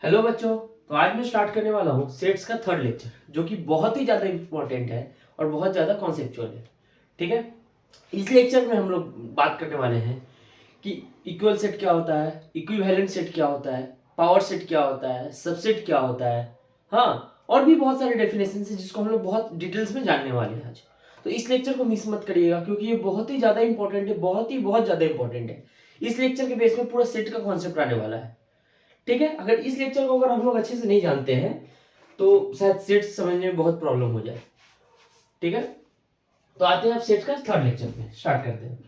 Hello बच्चों। तो आज मैं स्टार्ट करने वाला हूँ सेट्स का थर्ड लेक्चर, जो कि बहुत ही ज़्यादा इंपॉर्टेंट है और बहुत ज़्यादा कॉन्सेप्चुअल है। ठीक है, इस लेक्चर में हम लोग बात करने वाले हैं कि इक्वल सेट क्या होता है, इक्विवेलेंट सेट क्या होता है, पावर सेट क्या होता है, सबसेट क्या होता है। हाँ, और भी बहुत सारे डेफिनेशन है जिसको हम लोग बहुत डिटेल्स में जानने वाले हैं आज। तो इस लेक्चर को मिस मत करिएगा, क्योंकि ये बहुत ही ज़्यादा इंपॉर्टेंट है, बहुत ज़्यादा इंपॉर्टेंट है। इस लेक्चर के बेस में पूरा सेट का कॉन्सेप्ट आने वाला है। ठीक है, अगर इस लेक्चर को हम लोग अच्छे से नहीं जानते हैं तो शायद सेट समझने में बहुत प्रॉब्लम हो जाए। ठीक है, तो आते हैं आप सेट का थर्ड लेक्चर पे, स्टार्ट करते हैं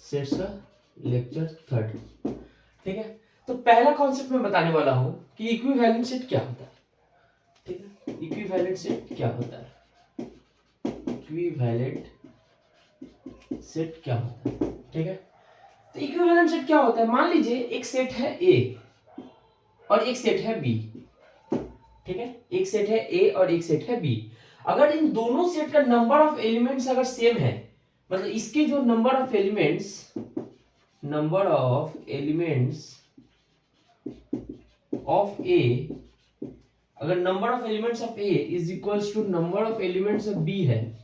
सेट्स का लेक्चर थर्ड। ठीक है, तो पहला कॉन्सेप्ट मैं बताने वाला हूं कि इक्विवेलेंट सेट क्या होता है। ठीक है, इक्विवेलेंट सेट क्या होता है, इक्विवेलेंट सेट क्या होता है। ठीक है, तो इक्विवेलेंट सेट क्या होता है, मान लीजिए एक सेट है ए और एक सेट है बी। ठीक है, एक सेट है ए और एक सेट है बी। अगर इन दोनों सेट का नंबर ऑफ एलिमेंट्स अगर सेम है, मतलब इसके जो number of elements of A, अगर number of elements of A is equals to number of elements of B है,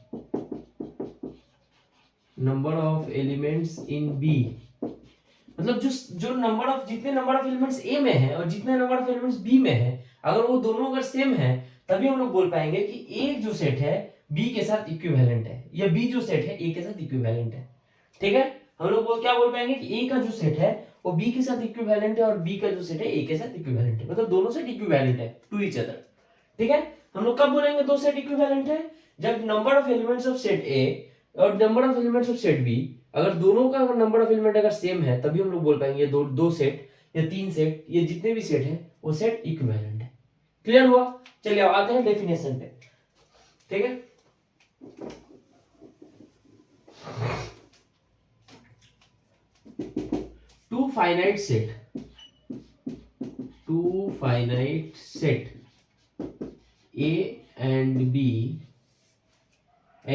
number of elements in B, मतलब जो नंबर ऑफ जितने नंबर ऑफ एलिमेंट्स ए में है और जितने नंबर ऑफ एलिमेंट्स बी में है, अगर वो दोनों अगर सेम है, तभी हम लोग बोल पाएंगे कि ए जो सेट है बी के साथ इक्विवेलेंट है, या बी जो सेट है ए के साथ इक्विवेलेंट है। ठीक है, हम लोग क्या बोल पाएंगे कि ए का जो सेट है वो बी के साथ इक्विवेलेंट है और बी का जो सेट है ए के साथ इक्विवेलेंट है, मतलब दोनों सेट इक्विवेलेंट है टू ईच अदर। ठीक है, हम लोग कब बोलेंगे दो सेट इक्विवेलेंट है, जब number of elements of set A और number of elements of set B, अगर दोनों का नंबर ऑफ एलिमेंट अगर सेम है, तभी हम लोग बोल पाएंगे दो सेट या तीन सेट, ये जितने भी सेट है वो सेट इक्विवेलेंट है। क्लियर हुआ? चलिए अब आते हैं डेफिनेशन पे। ठीक है, two finite set A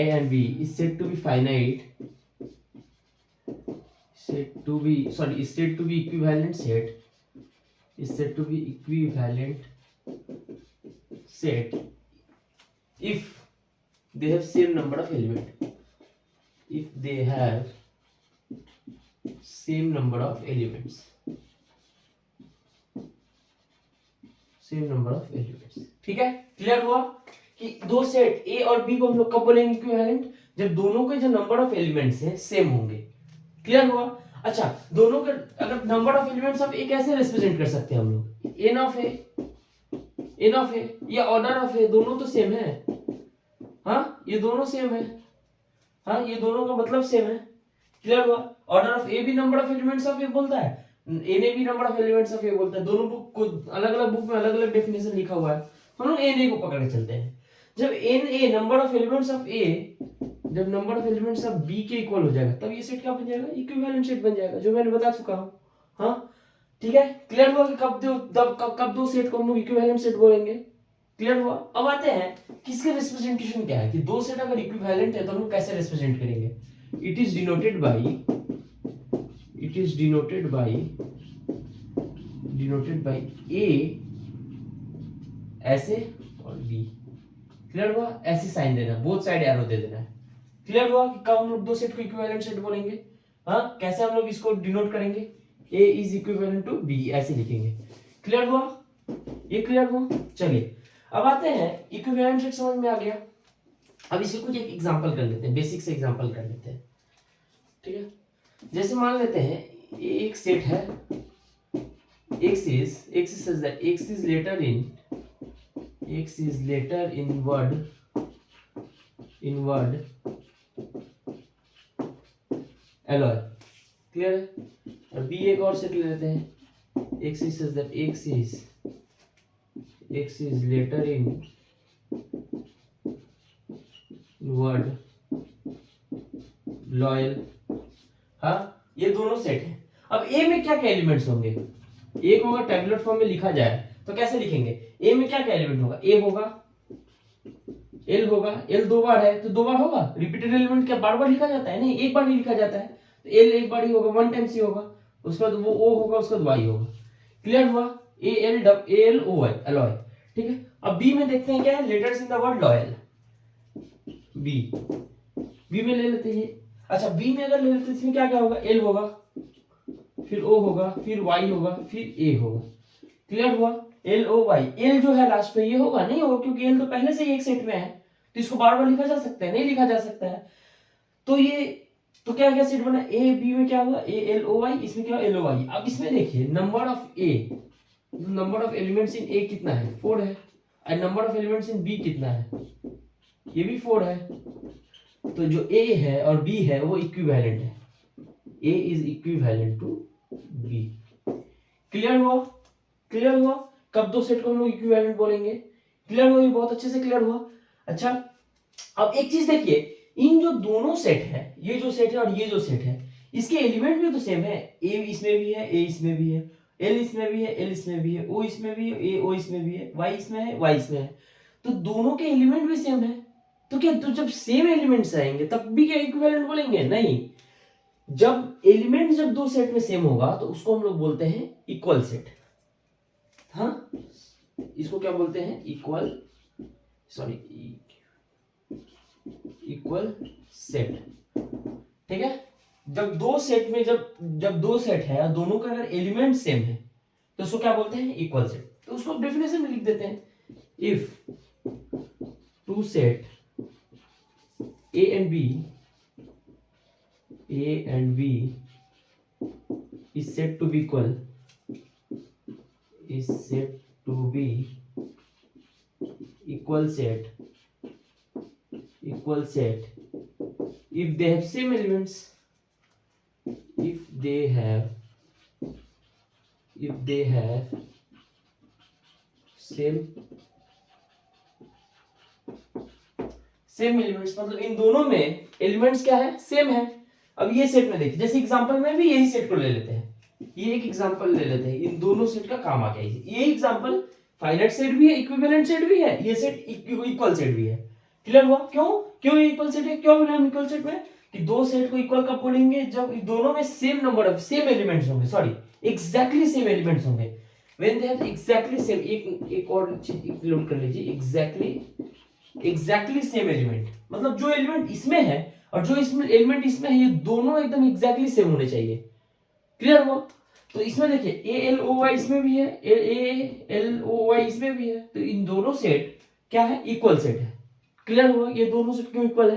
and B is said to be finite, is said to be equivalent set if they have same number of element, ठीक है, क्लियर हुआ कि दो सेट ए और बी को हम लोग कब बोलेंगे इक्विवेलेंट, जब दोनों के जो नंबर ऑफ एलिमेंट्स हैं सेम होंगे। क्लियर हुआ? अच्छा, दोनों के अगर नंबर ऑफ एलिमेंट्स ऑफ ए कैसे रिप्रेजेंट कर सकते हैं हम लोग, एन ऑफ ए या ऑर्डर ऑफ ए, दोनों तो सेम है। हाँ, ये दोनों सेम है। हाँ, ये दोनों का मतलब सेम है। क्लियर हुआ? ऑर्डर ऑफ ए भी नंबर ऑफ एलिमेंट्स ऑफ ए बोलता है, ए ने भी नंबर ऑफ एलिमेंट्स ऑफ ए बोलता है। दोनों बुक को अलग अलग बुक में अलग अलग डेफिनेशन लिखा हुआ है, हम लोग एन ए को पकड़ के चलते हैं। जब n A number of elements of A जब number of elements of B के इक्वल हो जाएगा, तब ये सेट क्या बन जाएगा, इक्विवेलेंट सेट बन जाएगा, जो मैंने बता चुका हूँ। हाँ, ठीक है, क्लियर हुआ कि कब दो सेट को हम लोग इक्विवेलेंट सेट बोलेंगे। क्लियर हुआ? अब आते हैं किसके रिप्रेजेंटेशन क्या है, कि दो सेट अगर इक्विवेलेंट है तो हम लोग कैसे रिप्रेजेंट करेंगे। इट इज डिनोटेड बाई ए ऐसे और बी। क्लियर हुआ? ऐसे साइन देना, बोथ साइड एरो दे देना है। क्लियर हुआ कि कब हम लोग दो सेट को इक्विवेलेंट सेट बोलेंगे। हाँ, कैसे हम लोग इसको डिनोट करेंगे, ए इज इक्विवेलेंट टू बी, ऐसे लिखेंगे। क्लियर हुआ? ये क्लियर हुआ? चलिए अब आते हैं, इक्विवेलेंट सेट समझ में आ गया। अब इसे कुछ एक एग्जांपल कर लेते हैं, बेसिक से एग्जांपल कर लेते हैं। ठीक है, जैसे मान लेते हैं एक सेट है, x is later in word alloy। Clear है? और b एक और सेट ले लेते हैं, x is later in word loyal। हाँ, ये दोनों सेट है। अब a में क्या क्या एलिमेंट्स होंगे, एक होगा टेबुलर फॉर्म में लिखा जाए तो कैसे लिखेंगे, ए में क्या क्या एलिमेंट होगा, ए होगा, एल होगा, एल दो बार है तो दो बार होगा। रिपीटेड एलिमेंट क्या बार बार लिखा जाता है, नहीं, एक बार ही लिखा जाता है। तो एल एक बार ही होगा, वन टाइम सी होगा, उसके बाद वो ओ होगा, उसके बाद वाई होगा। क्लियर हुआ? ALOY alloy, ठीक है। अब बी में देखते हैं क्या है, letters in the word loyal, b में ले लेते हैं। अच्छा बी में अगर ले लेते हैं इसमें क्या क्या होगा, एल होगा, फिर ओ होगा, फिर वाई होगा, फिर ए होगा। क्लियर हुआ, LOY, एल जो है लास्ट में ये होगा नहीं होगा, क्योंकि एल तो पहले से ही एक सेट में है, तो इसको बार बार लिखा जा सकता है, नहीं लिखा जा सकता है। तो ये तो क्या क्या सेट बना, ए बी में क्या हुआ ALOY, इसमें क्या LOY। अब इसमें देखिए number of A, number of elements in A कितना है, 4 है, और number of elements in B कितना है, ये भी 4 है। तो जो ए है और बी है वो इक्विवेलेंट है, A is equivalent to B. Clear हुआ, क्लियर हुआ। कब दो सेट को हम लोग इक्विवेलेंट बोलेंगे, क्लियर हुआ, ये बहुत अच्छे से क्लियर हुआ। अच्छा अब एक चीज देखिए, इन जो दोनों सेट है, ये जो सेट है और ये जो सेट है, इसके एलिमेंट भी तो सेम है, ए इसमें भी है, ए इसमें भी है, एल इसमें भी है, एल इसमें भी है, ओ इसमें भी है, ए ओ इसमें भी है, वाई इसमें है, वाई इसमें है, तो दोनों के एलिमेंट भी सेम है। तो क्या तो जब सेम एलिमेंट्स आएंगे तब भी क्या इक्विवेलेंट बोलेंगे, नहीं। जब एलिमेंट जब दो सेट में सेम होगा तो उसको हम लोग बोलते हैं इक्वल सेट। हाँ इसको क्या बोलते हैं, इक्वल, सॉरी इक्वल सेट, ठीक है। जब दो सेट में जब दो सेट है और दोनों का अगर एलिमेंट सेम है तो उसको क्या बोलते हैं, इक्वल सेट। तो उसको डेफिनेशन में लिख देते हैं, if two set A and B is said to be equal, is said to be equal set if they have same elements, if they have same elements, मतलब इन दोनों में एलिमेंट्स क्या है, सेम है। अब ये सेट में देखिए, जैसे एग्जांपल में भी यही सेट को ले लेते हैं, ये एक एग्जांपल ले लेते हैं, इन दोनों सेट का काम आ गया। ये एग्जांपल फाइनाइट सेट भी है, इक्विवेलेंट सेट भी है, ये सेट इक्वल सेट भी है। क्लियर हुआ, क्यों ये इक्वल सेट है, क्यों बोले हम इक्वल सेट में, कि दो सेट को इक्वल कब बोलेंगे, जब दोनों में same number of same elements होंगे, सॉरी एग्जैक्टली सेम एलिमेंट्स होंगे, when they have exactly same. एक और चीज इंक्लूड कर लीजिए, एग्जैक्टली सेम एलिमेंट, मतलब जो एलिमेंट इसमें है और जो इसमें एलिमेंट इसमें है, ये दोनों एकदम एग्जैक्टली सेम होने चाहिए। क्लियर हुआ। तो इसमें देखिए ALOY इसमें भी है, ALOY इसमें भी है, तो इन दोनों सेट क्या है, इक्वल सेट है। क्लियर हुआ, ये दोनों सेट क्यों इक्वल है,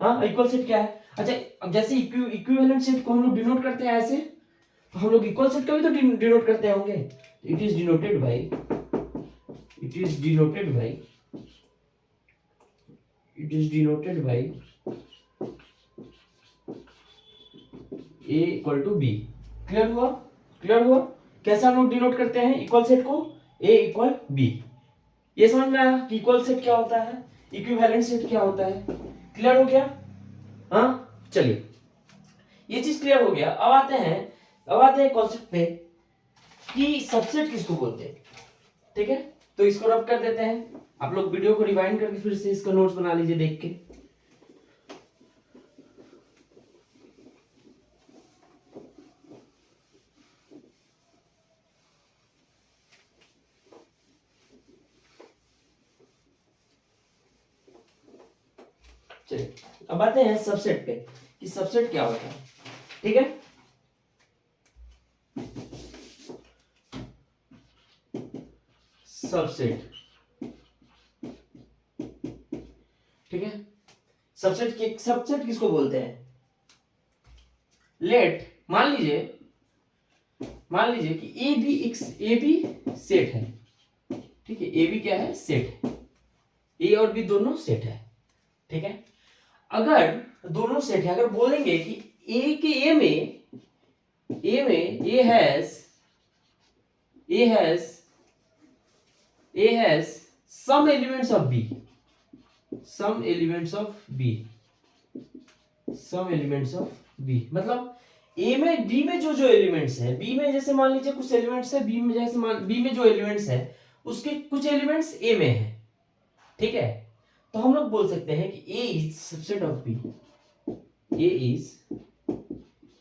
हाँ इक्वल सेट क्या है। अच्छा अब जैसे इक्विवेलेंट सेट को हम लोग डिनोट करते हैं ऐसे, तो हम लोग इक्वल सेट का भी तो डिनोट करते होंगे। It is denoted by A equal to B। Clear हुआ, कैसे हम लोग डिनोट करते हैं इक्वल सेट को, A इक्वल B। ये समझ में आया कि इक्वल सेट क्या होता है, इक्विवेलेंट सेट क्या होता है। क्लियर हो गया, हाँ चलिए ये चीज क्लियर हो गया। अब आते हैं कॉन्सेप्ट पे कि सबसेट किसको बोलते हैं। ठीक है, तो इसको रब कर देते हैं। आप लोग वीडियो को रिवाइंड करके फिर से इसका नोट्स बना लीजिए देख के। चलिए अब आते हैं सबसेट पे कि सबसेट क्या होता है। ठीक है, सबसेट, ठीक है, सबसेट किसको बोलते हैं। मान लीजिए कि ए बी सेट है। ठीक है, ए बी क्या है, सेट है, ए और बी दोनों सेट है। ठीक है, अगर दोनों सेट है, अगर बोलेंगे कि ए के ए में A has some elements of B, मतलब A में D में जो एलिमेंट्स है, B में जैसे मान लीजिए कुछ एलिमेंट्स है, B में जो एलिमेंट्स है उसके कुछ एलिमेंट्स A में है। ठीक है, तो हम लोग बोल सकते हैं कि A is subset of B, A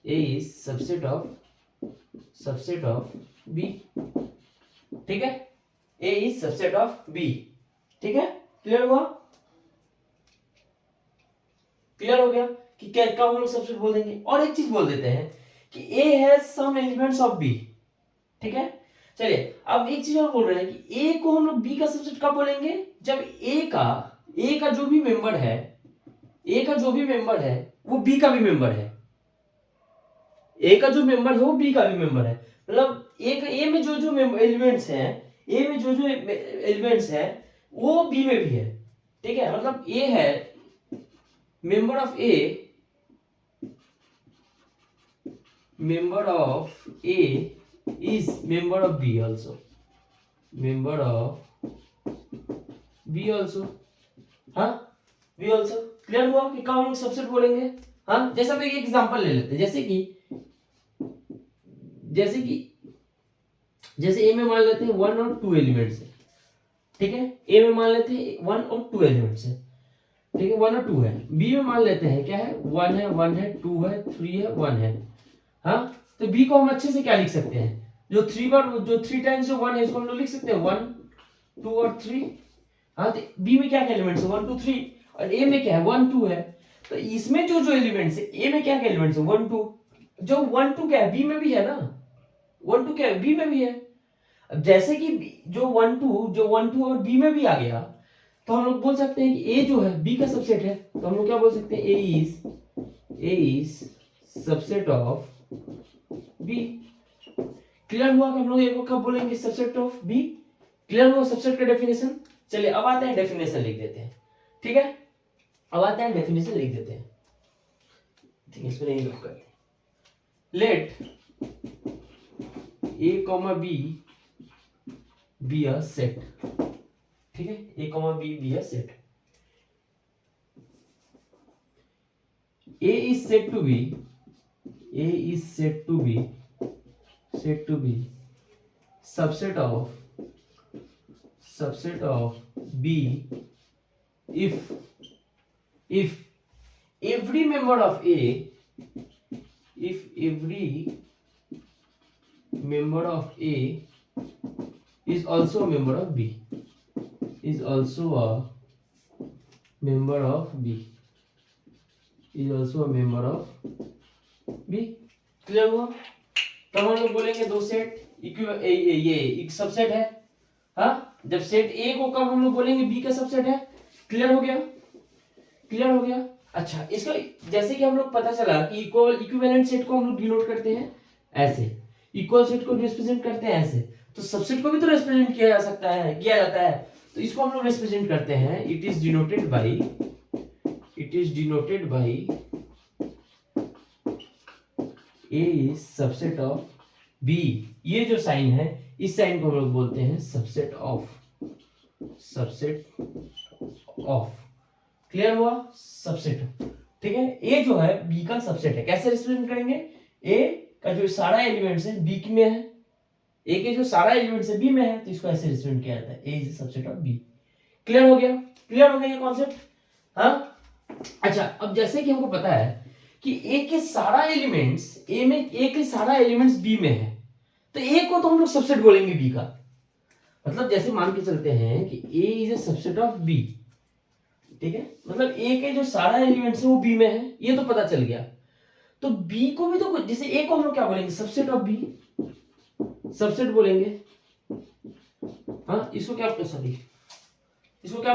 is subset of B। ठीक है, A is subset of B. ठीक है, क्लियर हुआ? क्लियर हो गया कि क्या कब हम लोग सबसेट बोल देंगे। और एक चीज बोल देते हैं कि a has some elements of B. ठीक है, चलिए अब एक चीज और बोल रहे हैं कि ए को हम लोग बी का सबसेट कब बोलेंगे, जब ए का जो भी मेंबर है, ए का जो भी मेंबर है वो बी का भी मेंबर है। ए का जो मेंबर है वो बी का भी मेंबर है। मतलब ए में जो जो एलिमेंट्स हैं, ए में जो जो एलिमेंट्स हैं वो बी में भी है। ठीक है, मतलब ए है member of A, member of A is member of B also, member of B also, हाँ B also। क्लियर हुआ कि कब हम लोग सबसेट बोलेंगे। हाँ, जैसा एक एग्जांपल ले लेते हैं, जैसे ए में मान लेते हैं 1 और 2 एलिमेंट्स है। ठीक है, ए में मान लेते हैं 1 और 2 एलिमेंट्स है। ठीक है, 1 और 2 है। बी में मान लेते हैं क्या है, 1 है, 1 है, 2 है, 3 है, 1 है। हाँ, तो बी को हम अच्छे से क्या लिख सकते हैं, जो 3 टाइम्स जो 1 है इसको हम लोग लिख सकते हैं 1 2 और 3। हाँ, तो बी में क्या क्या एलिमेंट्स है 1 2 3, और ए में क्या है 1 2 है। तो इसमें जो जो एलिमेंट्स है, ए में क्या क्या एलिमेंट्स है 1 2, जो 1 2 क्या है बी में भी है ना, 1 2 क्या है बी में भी है। अब जैसे कि जो 1 2 और बी में भी आ गया, तो हम लोग बोल सकते हैं कि ए जो है बी का सबसेट है। तो हम लोग क्या बोल सकते हैं, A is subset of B. Clear हुआ कि हम लोग ए को कब बोलेंगे सबसेट ऑफ बी। क्लियर हुआ सबसेट का डेफिनेशन। चलिए अब आते हैं डेफिनेशन लिख देते हैं। ठीक है, अब आते हैं डेफिनेशन लिख देते हैं। ठीक है, इसको नहीं लिख करते, let A comma B be a set. ठीक है, A comma B be a set. A is said to be subset of B if every member of A is also a member of B, is also a member of B, is also a member of B। Clear हुआ? तब हम लोग बोलेंगे दो set ये एक subset है। हाँ, जब सेट ए को कब हम लोग बोलेंगे बी का सबसेट है। क्लियर हो गया? क्लियर हो गया। अच्छा, इसका जैसे कि हम लोग पता चला कि इक्विवेलेंट सेट को हम लोग डिनोट करते हैं ऐसे, इक्वल सेट को रिप्रेजेंट करते हैं ऐसे, तो सबसेट को भी तो रिप्रेजेंट किया जाता है। तो इसको हम लोग रिप्रेजेंट करते हैं, it is denoted by A is subset of B। ये जो साइन है, इस साइन को हम लोग बोलते हैं सबसेट ऑफ। क्लियर हुआ? सबसेट। ठीक है, A जो है B का सबसेट है। कैसे रिप्रेजेंट करेंगे, A का जो सारा एलिमेंट्स है B में है, A के जो सारा एलिमेंट्स है B में है, तो इसको ऐसे रिप्रेजेंट किया जाता है, A is subset of B। Clear हो गया? क्लियर हो गया ये कॉन्सेप्ट? हाँ, अच्छा, अब जैसे कि हमको पता है कि ए के सारा एलिमेंट्स बी में है, तो ए को तो हम लोग सबसेट बोलेंगे बी का। मतलब जैसे मान के चलते हैं कि A is a subset of B. ठीक है, मतलब ए के जो सारा एलिमेंट्स है वो बी में है, ये तो पता चल गया। तो बी को भी तो, जैसे ए को हम लोग क्या बोलेंगे, सबसेट ऑफ बी, सबसेट बोलेंगे। हाँ, इसको क्या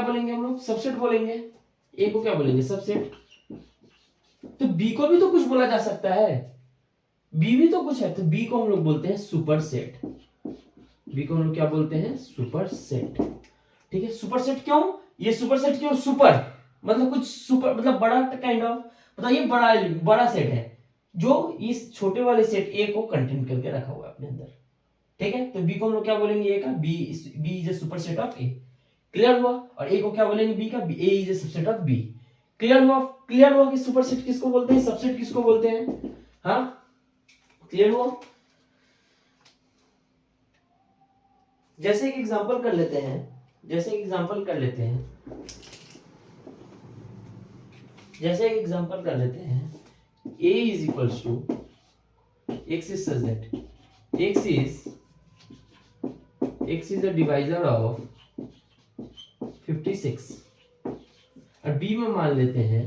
बोलेंगे हम लोग, सबसेट बोलेंगे। ए को क्या बोलेंगे, सबसेट। तो बी को भी तो कुछ बोला जा सकता है, बी भी तो कुछ है, तो बी को हम लोग बोलते हैं सुपरसेट। बी को हम लोग क्या बोलते हैं, सुपरसेट। ठीक है, सुपरसेट क्यों, ये सुपरसेट क्यों, सुपर मतलब कुछ सुपर मतलब बड़ा काइंड ऑफ, मतलब ये बड़ा सेट है जो इस छोटे वाले सेट ए को कंटेन करके रखा हुआ है अपने अंदर। ठीक है, तो बी को हम लोग क्या बोलेंगे, ए का, B is a superset of A. Clear हुआ? और ए को क्या बोलेंगे, बी का, A is a subset of B. Clear हुआ कि सुपरसेट किसको बोलते हैं, सबसेट किसको बोलते हैं। हाँ, क्लियर हुआ? जैसे एक एग्जांपल कर लेते हैं, a is equals to x is such that x is x is a divisor of 56 और b में मान लेते हैं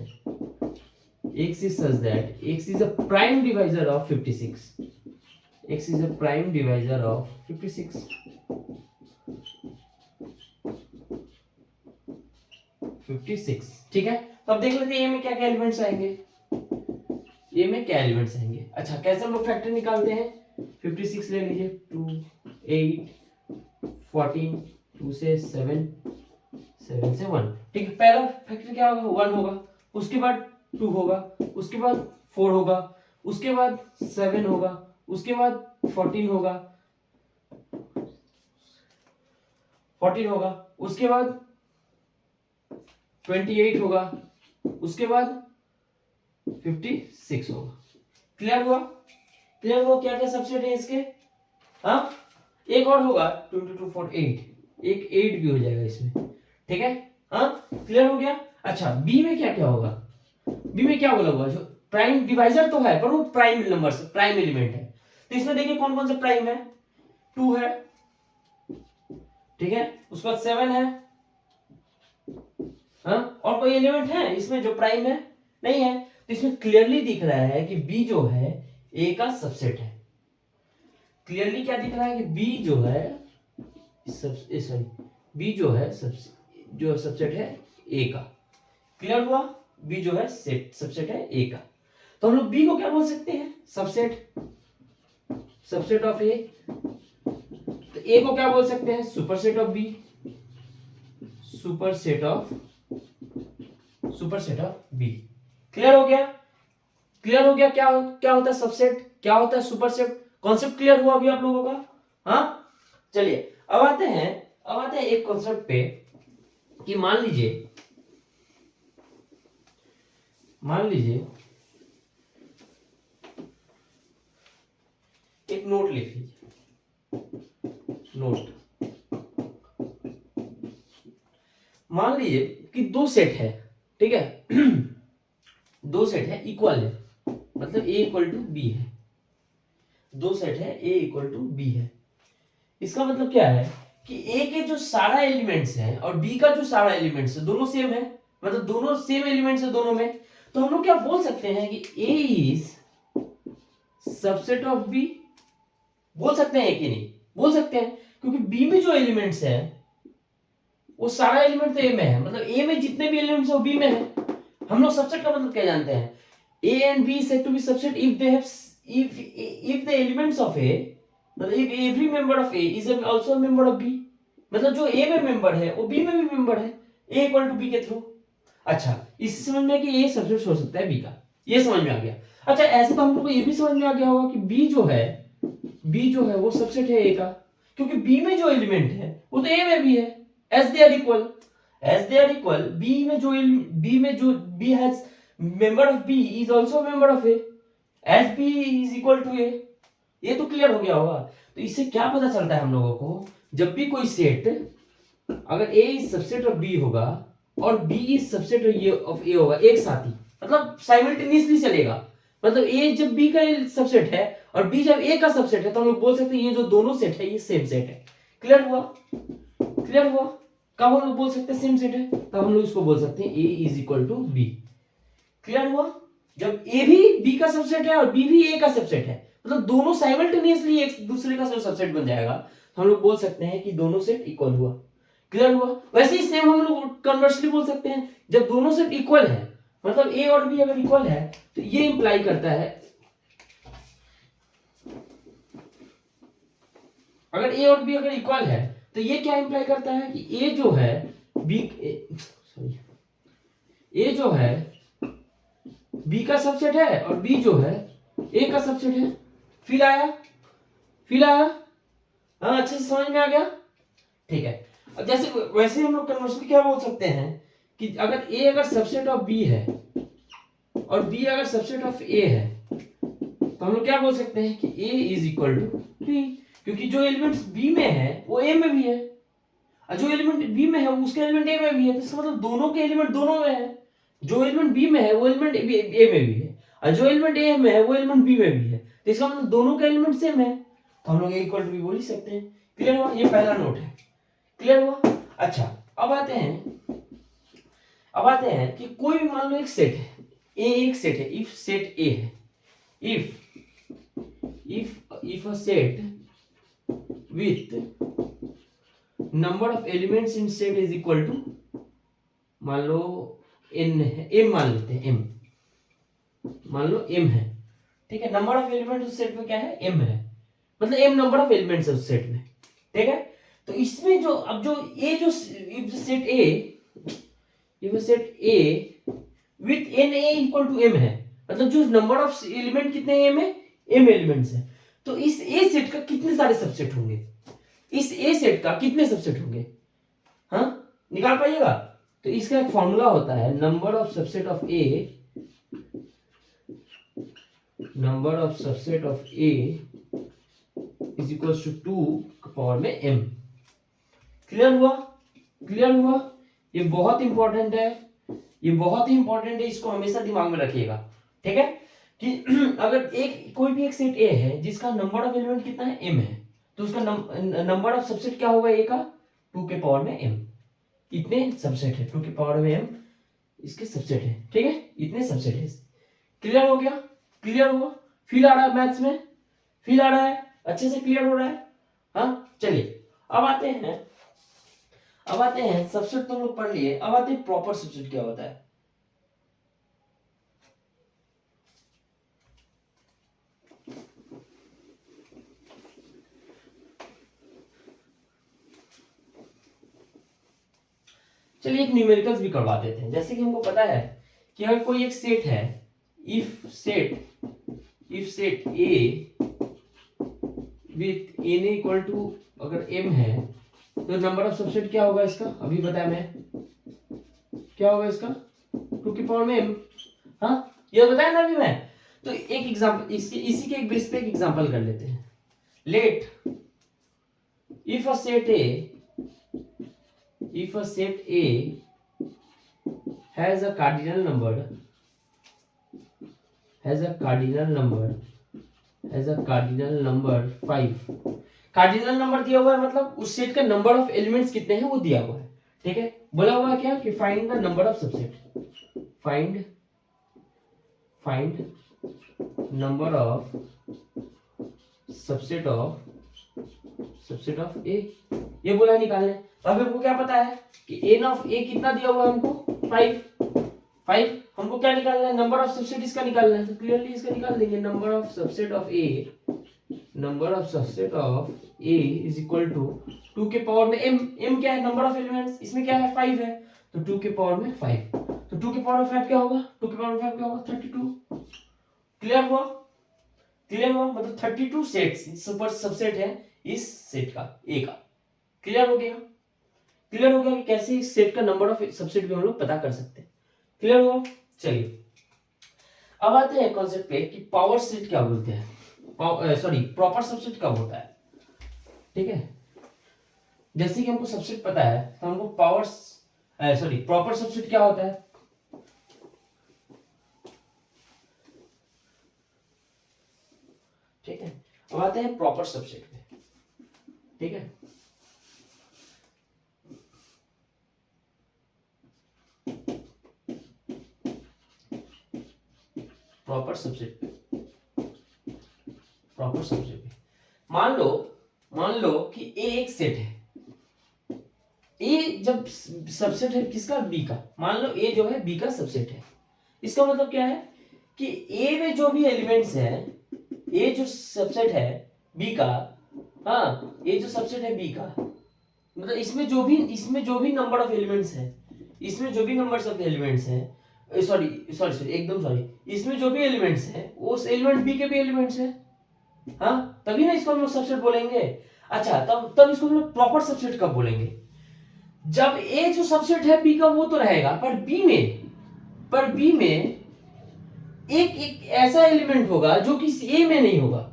x is such that x is a prime divisor of 56. x is a prime divisor of 56. 56 ठीक है। तो अब देख लेते हैं a में क्या क्या एलिमेंट्स आएंगे। a में क्या एलिमेंट्स आएंगे। अच्छा कैसे हम लोग फैक्टर निकालते हैं। 56 ले लीजिए 2 8 14 2 से 7 7 से 1 ठीक है। पहला फैक्टर क्या होगा 1 होगा, उसके बाद 2 होगा, उसके बाद 4 होगा, उसके बाद 7 होगा, उसके बाद 14 होगा 14 होगा, उसके बाद 28 होगा, उसके बाद 56 होगा। क्लियर हुआ। क्लियर हुआ क्या क्या सबसेट है इसके। हाँ एक और होगा 2 2 4 8 एक 8 भी हो जाएगा इसमें ठीक है। हाँ क्लियर हो गया। अच्छा बी में क्या क्या होगा। बी में क्या बोला हुआ जो प्राइम डिवाइजर तो है पर वो प्राइम नंबर से प्राइम एलिमेंट है। तो इसमें देखिए कौन कौन से प्राइम है 2 है ठीक है, उसके बाद 7 है। हाँ और कोई एलिमेंट है इसमें जो प्राइम है नहीं है। तो इसमें क्लियरली दिख रहा है कि बी जो है ए का सबसेट है। क्लियरली क्या दिख रहा है कि बी जो है सॉरी बी जो है जो सबसेट है ए का। क्लियर हुआ। बी जो है सबसेट है ए का। तो हम लोग बी को क्या बोल सकते हैं सबसेट ऑफ ए। तो ए को क्या बोल सकते हैं superset of b. Superset of B. Clear हो गया। क्लियर हो गया क्या होता है सबसेट, क्या होता है सुपरसेट। कॉन्सेप्ट क्लियर हुआ अभी आप लोगों का। हाँ चलिए अब आते हैं एक कॉन्सेप्ट पे कि मान लीजिए एक नोट लिख लीजिए। नोट मान लीजिए कि दो सेट है ठीक है दो सेट है इक्वल है मतलब a इक्वल टू बी है। दो सेट है a इक्वल टू बी है। इसका मतलब क्या है कि a के जो सारा एलिमेंट्स हैं और b का जो सारा एलिमेंट्स है दोनों सेम है, मतलब दोनों सेम एलिमेंट्स है दोनों में। तो हम लोग क्या बोल सकते हैं कि a is subset of b। बोल सकते हैं कि नहीं बोल सकते हैं क्योंकि b में जो एलिमेंट्स है वो सारा एलिमेंट तो a में है, मतलब a में जितने भी एलिमेंट्स है वो b में है। हम लोग सबसेट का मतलब क्या जानते हैं a and b is said to be subset if they have if the elements of a मतलब if every member of a is also a member of b, मतलब जो a में मेंबर है वो b में भी मेंबर है a equal to b के थ्रू। अच्छा इससे समझ में आया कि a सबसेट हो सकता है b का, ये समझ में आ गया। अच्छा ऐसे तो हम लोग को ये भी समझ में आ गया होगा कि b जो है वो सबसेट है a का, क्योंकि b में जो एलिमेंट है वो तो a में भी है। as they are equal b में जो b has member of b is also a member of a as b is equal to a। ये तो क्लियर हो गया होगा। तो इससे क्या पता चलता है हम लोगों को जब भी कोई सेट अगर a is subset of b होगा और b is subset of a होगा एक साथ ही, मतलब साइमल्टेनियसली चलेगा। मतलब a जब b का सबसेट है और b जब a का सबसेट है तो हम लोग बोल सकते हैं ये जो दोनों सेट है ये सेम सेट है। क्लियर हुआ। कब हम लोग बोल सकते हैं सेम सेट है तब हम लोग इसको बोल सकते हैं a is equal to b। Clear हुआ। जब a भी b का सबसेट है और b भी a का सबसेट है मतलब दोनों साइमल्टेनियसली एक दूसरे का सबसेट बन जाएगा तो हम लोग बोल सकते हैं कि दोनों सेट इक्वल हुआ। क्लियर हुआ। वैसे ही सेम हम लोग कन्वर्सली बोल सकते हैं जब दोनों सेट इक्वल है मतलब a और b अगर इक्वल है तो ये इंप्लाई करता है अगर a और b अगर इक्वल है तो ये क्या इंप्लाई करता है कि a जो है b का सबसेट है और b जो है a का सबसेट है। फील आया। हाँ अच्छे से समझ में आ गया। ठीक है। अब जैसे वैसे हम लोग कन्वर्सली क्या बोल सकते हैं कि अगर a अगर सबसेट ऑफ b है और b अगर सबसेट ऑफ a है तो हम लोग क्या बोल सकते हैं कि a is equal to b, क्योंकि जो एलिमेंट b में है वो a में भी है और जो एलिमेंट b में है उसका एलिमेंट a में भी है। तो इसका मतलब दोनों के एलिमेंट दोनों में है। जो एलिमेंट b में है वो एलिमेंट a में भी है और जो एलिमेंट a में है वो एलिमेंट b में भी है। तो इसका मतलब दोनों का एलिमेंट सेम है। तो हम लोग ए इक्वल टू बी बोल ही सकते हैं। क्लियर हुआ? ये पहला नोट है। क्लियर हुआ? अच्छा, अब आते हैं कि कोई भी मान लो एक सेट है, ए एक सेट है, इफ सेट ए है, if a set with number of elements in set is equal to, मान लो n है, m मान लेते हैं, m मान लो m है, ठीक है। नंबर ऑफ एलिमेंट्स उस सेट में क्या है? m है, मतलब m नंबर ऑफ एलिमेंट्स है उस सेट में, ठीक है। तो इसमें जो अब जो ए जो सेट ए, ये set A with n a equal to m है, मतलब जो नंबर ऑफ एलिमेंट कितने m है? m एलिमेंट्स है। तो इस ए सेट का कितने सारे सबसेट होंगे? इस ए सेट का कितने सबसेट होंगे? हाँ, निकाल पाइएगा? तो इसका एक फॉर्मूला होता है, number of subset of A, number of subset of A is equal to 2 power में m। क्लियर हुआ? क्लियर हुआ? ये बहुत इंपॉर्टेंट है, ये बहुत ही इंपॉर्टेंट है, इसको हमेशा दिमाग में रखिएगा, ठीक है। कि अगर एक कोई भी एक सेट ए है जिसका नंबर ऑफ एलिमेंट कितना है? m है, तो उसका नंबर ऑफ सबसेट क्या होगा ए का? 2 के पावर में m। इतने सबसेट है, 2 के पावर में m इसके सबसेट है, ठीक है। इतने सबसेट है। क्लियर हो गया? क्लियर हुआ? फील आ रहा है मैथ्स में? फील आ रहा है? अच्छे से क्लियर हो रहा है? हाँ, चलिए अब आते हैं सबसेट तो हम लोग पढ़ लिए, अब आते हैं प्रॉपर सबसेट क्या होता है। चलिए एक न्यूमेरिकल्स भी करवा देते हैं। जैसे कि हमको पता है कि अगर कोई एक सेट है, if set A with n equal to अगर m है, तो नंबर ऑफ सबसेट क्या होगा इसका? अभी बताया मैं, क्या होगा इसका? 2 की पावर में m। हाँ, ये बताया ना अभी मैं। तो एक एग्जांपल इसी के एक बेस पे एक एग्जांपल कर लेते हैं। Let if a set A has a cardinal number 5, cardinal number दिया हुआ है, मतलब उस सेट का नंबर ऑफ एलिमेंट्स कितने हैं वो दिया हुआ है, ठीक है। बोला हुआ है क्या कि find the number of subset, find number of subset of A, ये बोला निकालने। अब हमको क्या पता है कि n ऑफ ए कितना दिया हुआ है हमको? 5। हमको क्या निकालना है? नंबर ऑफ सबसेट इसका निकालना है, तो क्लियरली इसका निकाल देंगे। Number of subset of A is equal to 2 के पावर में m क्या है? नंबर ऑफ एलिमेंट्स, इसमें क्या है? 5 है, तो 2 के पावर में 5, तो 2 के पावर में 5 क्या होगा? 2 के पावर में 5 क्या होगा? 32। क्लियर हुआ? मतलब 32 सेट्स सुपर सबसेट है इस सेट का, ए का। क्लियर हो गया कि कैसे इस सेट का नंबर ऑफ सबसेट भी हम लोग पता कर सकते हैं। क्लियर हुआ? चलिए अब आते हैं कॉन्सेप्ट पे कि पावर सेट क्या बोलते हैं, प्रॉपर सबसेट कब होता है, ठीक है। जैसे कि हमको सबसेट पता है, तो हमको प्रॉपर सबसेट क्या होता है। ठीक है, अब आते हैं प्रॉपर सबसेट पे, ठीक है। प्रॉपर सबसेट पे मान लो कि ए एक सेट है, ए जब सबसेट है किसका? बी का। मान लो ए जो है बी का सबसेट है, इसका मतलब क्या है कि ए में जो भी एलिमेंट्स है, ए जो सबसेट है बी का, हाँ, ए जो सबसेट है बी का, मतलब इसमें जो भी नंबर ऑफ एलिमेंट्स है, इसमें जो भी नंबर्स ऑफ एलिमेंट्स है, सॉरी, इसमें जो भी एलिमेंट्स है उस एलिमेंट बी के भी एलिमेंट्स है, हाँ, तभी ना इसको हम लोग सबसेट बोलेंगे। अच्छा, तब इसको हम लोग प्रॉपर सबसेट कब बोलेंगे? जब ए जो सबसेट है बी का वो तो रहेगा, पर बी में एक ऐसा एलिमेंट होगा जो कि ए में नहीं होगा,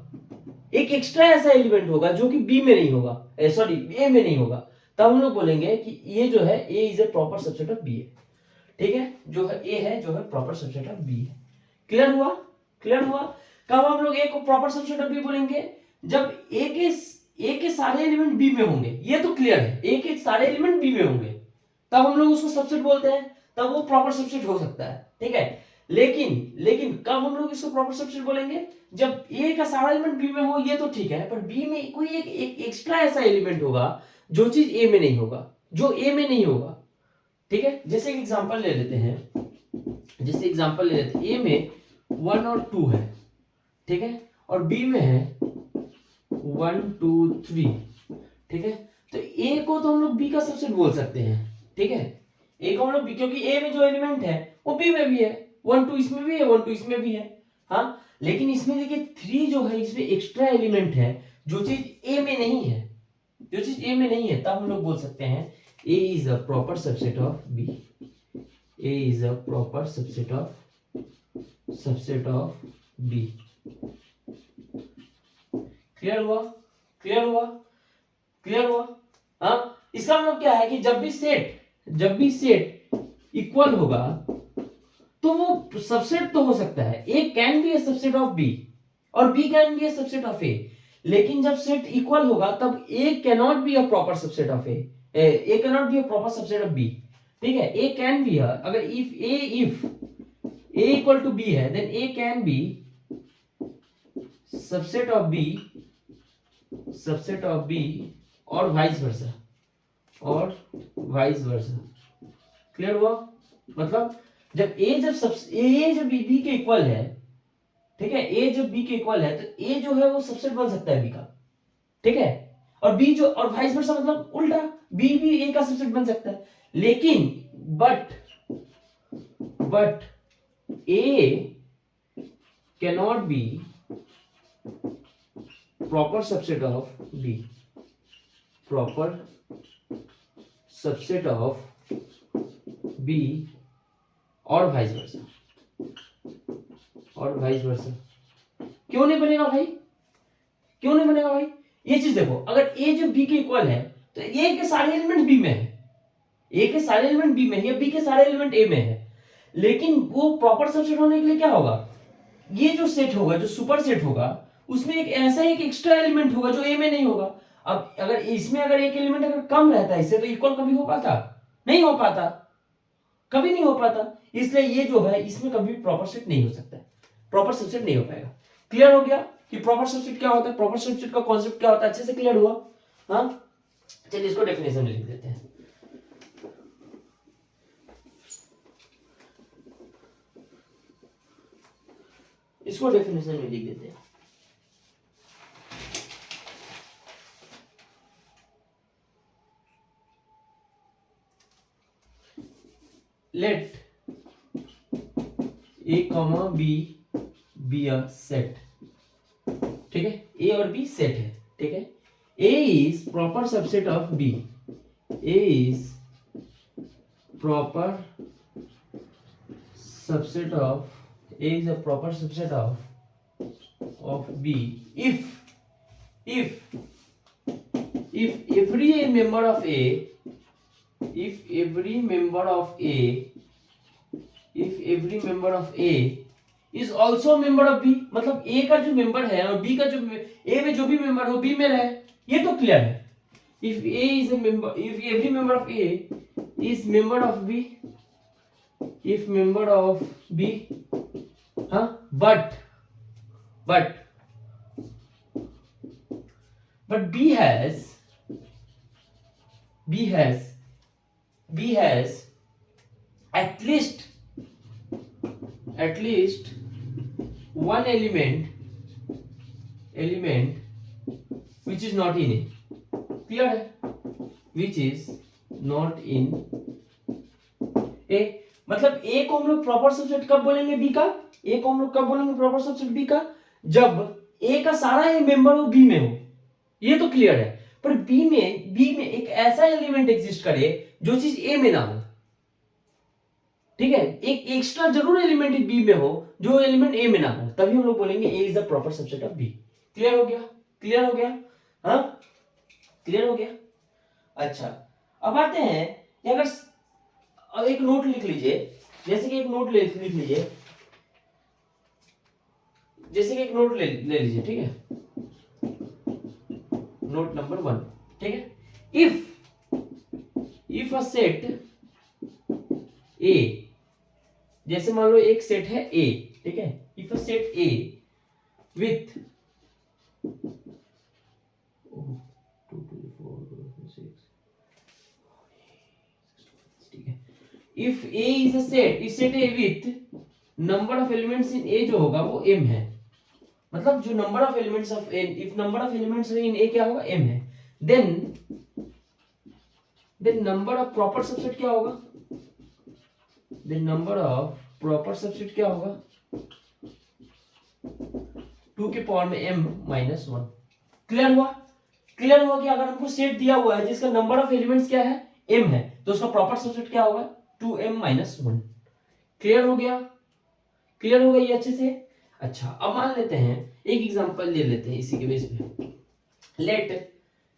एक एक्स्ट्रा ऐसा एलिमेंट होगा जो कि बी में नहीं होगा, सॉरी, ए में नहीं होगा। तब हम लोग बोलेंगे कि ये जो है A is a proper subset of B है, ठीक है। जो है ए है जो है प्रॉपर सबसेट ऑफ बी है। क्लियर हुआ? कब हम लोग ए को प्रॉपर सबसेट ऑफ बी बोलेंगे? जब ए के सारे एलिमेंट बी में होंगे, ये तो क्लियर है, ए के सारे एलिमेंट बी में होंगे, तब हम लोग उसको सबसेट बोलते हैं, तब वो प्रॉपर सबसेट हो सकता है, ठीक है। लेकिन कब हम लोग इसको प्रॉपर सबसेट बोलेंगे, जब ए का सारा एलिमेंट बी में हो, ये तो ठीक है, पर बी में कोई एक एक्स्ट्रा ऐसा एलिमेंट होगा जो चीज ए में नहीं होगा, जो ए में नहीं होगा, ठीक है। जैसे एक एग्जांपल ले लेते हैं, ए में 1 और 2 है, ठीक है, और बी में है 1 2 3, ठीक है। तो ए को तो हम लोग बी का सबसेट बोल सकते हैं, ठीक है। ए को हम लोग बी, क्योंकि ए में जो एलिमेंट है वो बी में भी है, 1 2 इसमें भी है, 1 2 इसमें भी है, हाँ। लेकिन इसमें देखिए 3 जो है, इसमें एक्स्ट्रा एलिमेंट है जो चीज ए में नहीं है, तब हम लोग बोल सकते हैं A is a proper subset of B, A is a proper subset of B. Clear हुआ। हाँ, इसका मतलब क्या है कि जब भी सेट इक्वल होगा तो वो सबसेट तो हो सकता है, A can be a subset of B और B can be a subset of A, लेकिन जब सेट इक्वल होगा तब A cannot be a proper subset of A cannot be a proper subset of B, ठीक है। A can be, अगर if A equal to B है, then A can be subset of B और vice versa, clear हुआ। मतलब जब B के equal है, ठीक है, ए जब बी के इक्वल है तो ए जो है वो सबसेट बन सकता है बी का, ठीक है, और बी जो, और वाइस वर्सा मतलब उल्टा, बी भी ए का सबसेट बन सकता है, लेकिन but a cannot be proper subset of B, और वाइस वर्सा। क्यों नहीं बनेगा भाई, ये चीज देखो, अगर ए जो बी के इक्वल है तो ए के सारे एलिमेंट बी में है, या बी के सारे एलिमेंट ए में है, लेकिन वो प्रॉपर सबसेट होने के लिए क्या होगा, ये जो सेट होगा, जो सुपर सेट होगा, उसमें एक एक्स्ट्रा एलिमेंट होगा जो ए में नहीं होगा। अब अगर इसमें एक एलिमेंट अगर कम रहता है इससे, तो इक्वल कभी हो पाता? नहीं हो पाता, इसलिए ये जो है इसमें कभी प्रॉपर सेट नहीं हो सकता है, प्रॉपर सबसेट नहीं हो पाएगा। क्लियर हो गया कि प्रॉपर सबसेट क्या होता है, प्रॉपर सबसेट का कॉन्सेप्ट क्या होता है, अच्छे से क्लियर हुआ। हाँ, चलिए इसको डेफिनेशन में लिख देते हैं। Let A comma B be a set, ठीक है, ए और बी सेट है, ठीक है। A is proper subset of B, A is proper subset of B if every member of A is also member of B, मतलब A का जो member है और B का जो A में जो भी मेंबर हो B में रहे, ये तो क्लियर है। if every member of A is member of B, हाँ, but B has at least one element which is not in A, clear है, which is not in A। मतलब A को हम लोग प्रॉपर सबसेट कब बोलेंगे B का, proper subset B का, जब A का सारा मेंबर हो B में हो, ये तो क्लियर है। पर B में एक ऐसा एलिमेंट एग्जिस्ट करे जो चीज A में ना हो, ठीक है, एक एक्स्ट्रा जरूर एलिमेंट B में हो जो एलिमेंट A में ना हो, तभी हम लोग बोलेंगे A is the proper subset of B। Clear हो गया। हाँ, क्लियर हो गया। अच्छा, अब आते हैं कि अगर एक नोट लिख लीजिए, जैसे कि एक नोट लिख लीजिए, ले लीजिए, ठीक है। नोट नंबर 1, ठीक है। इफ अ सेट ए, जैसे मान लो एक सेट है ए, ठीक है, if a set A with 2 to the 4 6, ठीक है। If A is a set, इस set A with number of elements in A जो होगा वो m है, मतलब जो number of elements of n, if number of elements in A क्या होगा, m है, then number of proper subset क्या होगा, then number of proper subset क्या होगा, 2 के पावर में m माइनस 1। क्लियर हुआ? क्लियर हुआ कि अगर हमको सेट दिया हुआ है जिसका नंबर ऑफ एलिमेंट्स क्या है, m है, तो उसका प्रॉपर सबसेट क्या होगा, 2m माइनस 1। क्लियर हो गया? क्लियर हो गई ये अच्छे से? अच्छा, अब मान लेते हैं एक एग्जांपल ले लेते हैं इसी के बेस पे। Let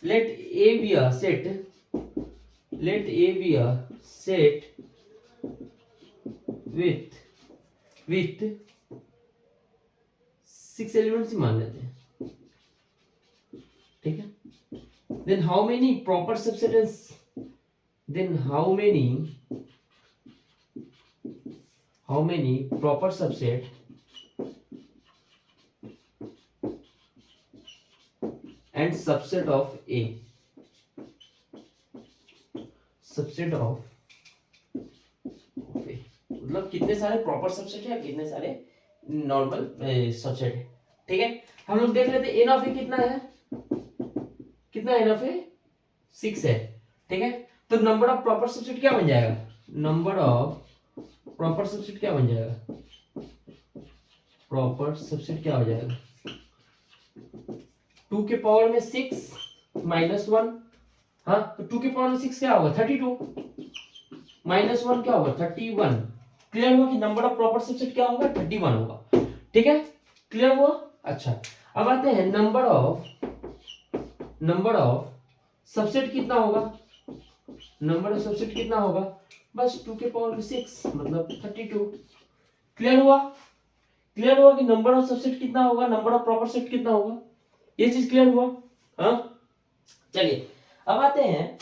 A be a set, let A be a set with 6 elements ही मान लेते हैं, ठीक है। Then how many proper subsets, then how many proper subset and subset of A, subset of A, मतलब कितने सारे प्रॉपर सबसेट है, कितने सारे नॉर्मल सबसेट है, ठीक है। हम लोग देख लेते हैं n ऑफ ए कितना है, कितना n ऑफ ए 6 है, ठीक है। तो नंबर ऑफ प्रॉपर सबसेट क्या बन जाएगा, नंबर ऑफ प्रॉपर सबसेट क्या बन जाएगा, प्रॉपर सबसेट क्या हो जाएगा, 2 के पावर में 6 माइनस 1, हाँ, तो 2 के पावर में 6 क्या होगा, 32 माइनस 1 क्या होगा, 31। क्लियर हुआ कि नंबर ऑफ प्रॉपर सबसेट क्या होगा, 31 होगा, ठीक है। क्लियर हुआ? अच्छा, अब आते हैं नंबर ऑफ सबसेट कितना होगा, नंबर ऑफ सबसेट कितना होगा, बस 2 के पावर में 6 मतलब 32। क्लियर हुआ? क्लियर हुआ कि नंबर ऑफ सबसेट कितना होगा, नंबर ऑफ प्रॉपर सेट कितना होगा, ये चीज क्लियर हुआ? हाँ, चलिए अब आते हैं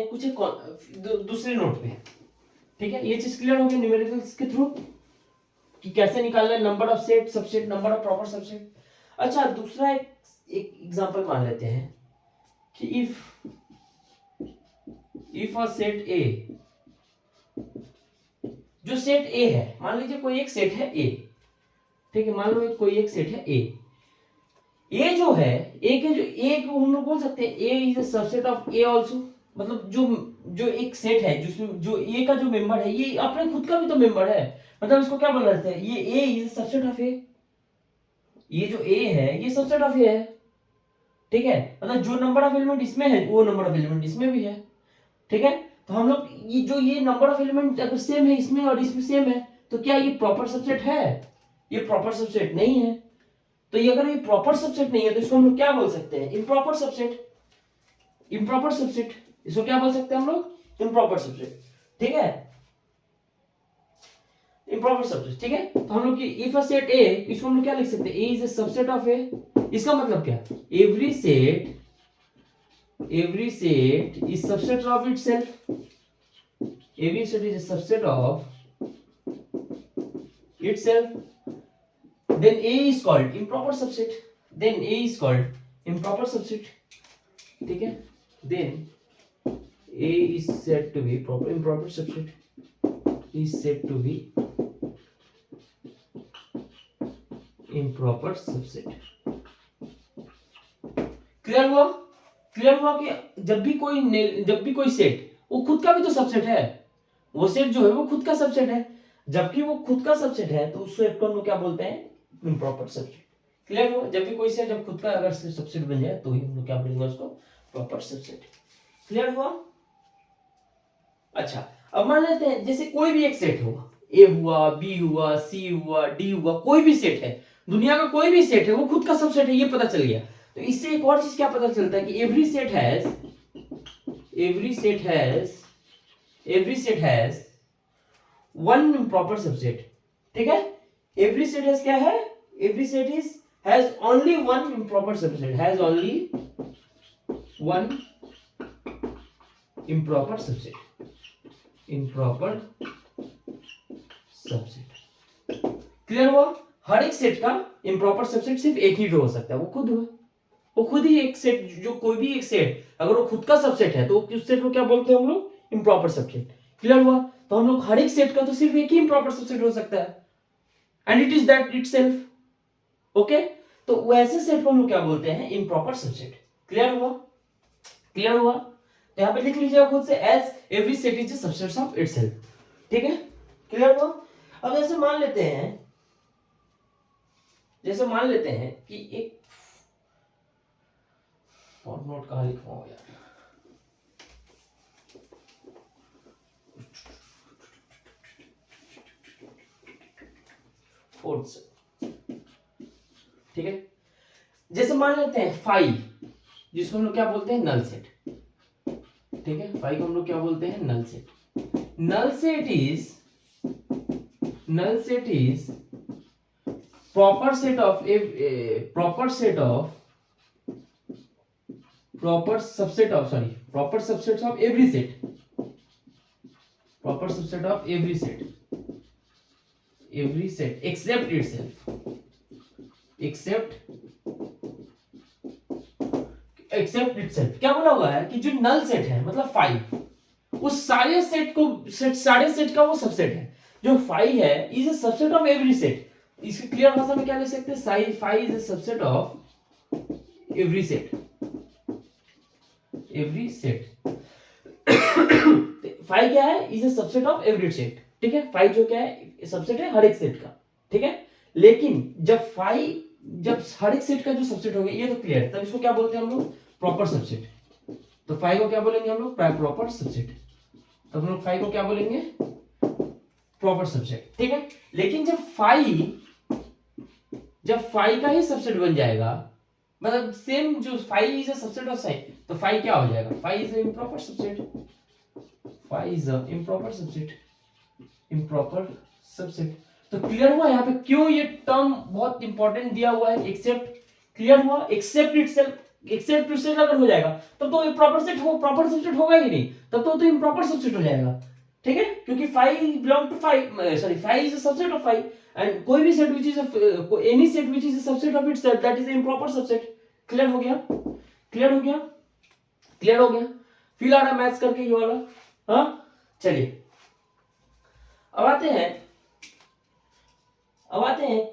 कुछ दूसरे नोट पे, ठीक है। ये चीज क्लियर हो गई न्यूमेरिकल्स के थ्रू कि कैसे निकालना है number of set, subset, number of proper subset. अच्छा, दूसरा एक एग्जांपल मान लेते हैं कि इफ अ सेट ए, जो सेट ए है, मान लीजिए कोई एक सेट है ए, ठीक है, मान लो कोई एक सेट है ए जो है, ए के जो ए को हम लोग बोल सकते हैं A is a subset of A also, मतलब जो एक सेट है जिसमें जो ए का जो मेंबर है ये अपने खुद का भी तो मेंबर है, मतलब इसको क्या बोल रहे हैं, ये ए is a subset of A, ये जो ए है ये सबसेट ऑफ ए है, ठीक है, मतलब जो नंबर ऑफ एलिमेंट इसमें है वो नंबर ऑफ एलिमेंट इसमें भी है, ठीक है। तो हम लोग ये नंबर ऑफ एलिमेंट अगर सेम है इसमें और इसमें सेम है तो क्या ये प्रॉपर सबसेट है, ये प्रॉपर सबसेट नहीं है। तो ये अगर ये प्रॉपर सबसेट नहीं है तो इसको हम लोग क्या बोल सकते हैं, इम्प्रॉपर सबसेट, इम्प्रॉपर सबसेट, इसको क्या बोल सकते हैं हम लोग, इम्प्रॉपर सबसेट, ठीक है, इम्प्रॉपर सबसेट, ठीक है। तो हम लोग इफ अ सेट ए, इसको हम लोग क्या लिख सकते हैं, A is a subset of ए, इसका मतलब क्या, every set is subset of itself, every set is a subset of itself, then A is called improper subset, ठीक है, then A is said to be improper subset, is said to be improper subset। Clear हुआ कि जब भी कोई set, वो खुद का भी तो सबसेट है, वो सेट जो है वो खुद का सबसेट है, जबकि वो खुद का सबसेट है तो उस सेट को हम लोग क्या बोलते हैं, इम्प्रॉपर सबसेट। क्लियर हुआ? जब भी कोई सेट जब खुद का अगर सबसेट बन जाए तो ही हम लोग क्या बोलेंगे उसको, प्रॉपर सबसेट। क्लियर हुआ? अच्छा, अब मान लेते हैं जैसे कोई भी एक सेट हुआ, ए हुआ, बी हुआ, सी हुआ, डी हुआ, कोई भी सेट है, दुनिया का कोई भी सेट है वो खुद का सबसेट है, ये पता चल गया। तो इससे एक और चीज क्या पता चलता है कि every set has one improper subset, ठीक है। एवरी सेट हैज क्या है, every set is has only one improper subset, has only one improper subset, improper subset. Clear हुआ? हर एक सेट का इम्प्रॉपर सबसेट सिर्फ एक ही हो सकता है, वो खुद हुआ, वो खुद ही एक सेट, जो कोई भी एक सेट अगर वो खुद का सबसेट है तो उस सेट को क्या बोलते हैं हम लोग, इम्प्रॉपर सबसेट। क्लियर हुआ? तो हम लोग हर एक सेट का तो सिर्फ एक ही इम्प्रॉपर सबसेट हो सकता है, and it is that itself. Okay, तो वैसे सेट को हम लोग क्या बोलते हैं, इम्प्रॉपर सबसेट। क्लियर हुआ? क्लियर हुआ? तो यहां पे लिख लीजिएगा खुद से, as every set is the subset of itself. ठीक है, क्लियर हुआ? अब जैसे मान लेते हैं, जैसे मान लेते हैं कि एक फॉन्ट नोट कहां लिखवाऊं यार, फोर्थ, ठीक है। जैसे मान लेते हैं फाइव, जिसको हम लोग क्या बोलते हैं, नल सेट। ठीक है, फाइव को हम लोग क्या बोलते हैं, null set. Null set is, null set is proper set of proper set of proper subset of, sorry, proper subsets of every set, proper subset of every set, every set except itself, except itself। क्या बोला हुआ है कि जो null set है मतलब five, उस सारे सेट को, सारे सेट का वो सबसेट है। जो फाइव है is a subset of every set. इसकी क्लियर भाषा में क्या ले सकते हैं, five is a subset of every set, every set. Five क्या है, is a subset of every set. ठीक है, फाइव जो क्या है, सबसेट है हर एक सेट का। ठीक है, लेकिन जब फाइव, जब हर एक सेट का जो सबसेट हो गया, ये तो क्लियर है, तब इसको क्या बोलते हैं हम लोग, प्रॉपर सबसेट। तो फाइव को क्या बोलेंगे हम लोग, प्रॉपर सबसेट। तो हम लोग फाइव को क्या बोलेंगे, प्रॉपर सबसेट। ठीक है, लेकिन जब फाइव का ही सबसेट बन जाएगा, मतलब सेम जो five is a subset of five, तो फाइव क्या हो जाएगा, five is a improper subset, five is a improper subset, improper subset. तो क्लियर हुआ यहाँ पे क्यों ये टर्म बहुत इंपॉर्टेंट दिया हुआ है, एक्सेप्ट। क्लियर हुआ? एक्सेप्ट इटसेल्फ, एक्सेप्ट इटसेल्फ अगर हो जाएगा तब तो प्रॉपर सेट हो, प्रॉपर सबसेट होगा ही नहीं, तब तो इम्प्रॉपर सबसेट हो जाएगा। ठीक है, क्योंकि five belong to five, sorry, five is a subset of five, and कोई भी set which is any set which is a subset of itself, that is a improper subset. Clear हो गया? Clear हो गया? क्लियर हो गया? Feel आ रहा maths करके ये वाला? हाँ, चलिए अब आते हैं,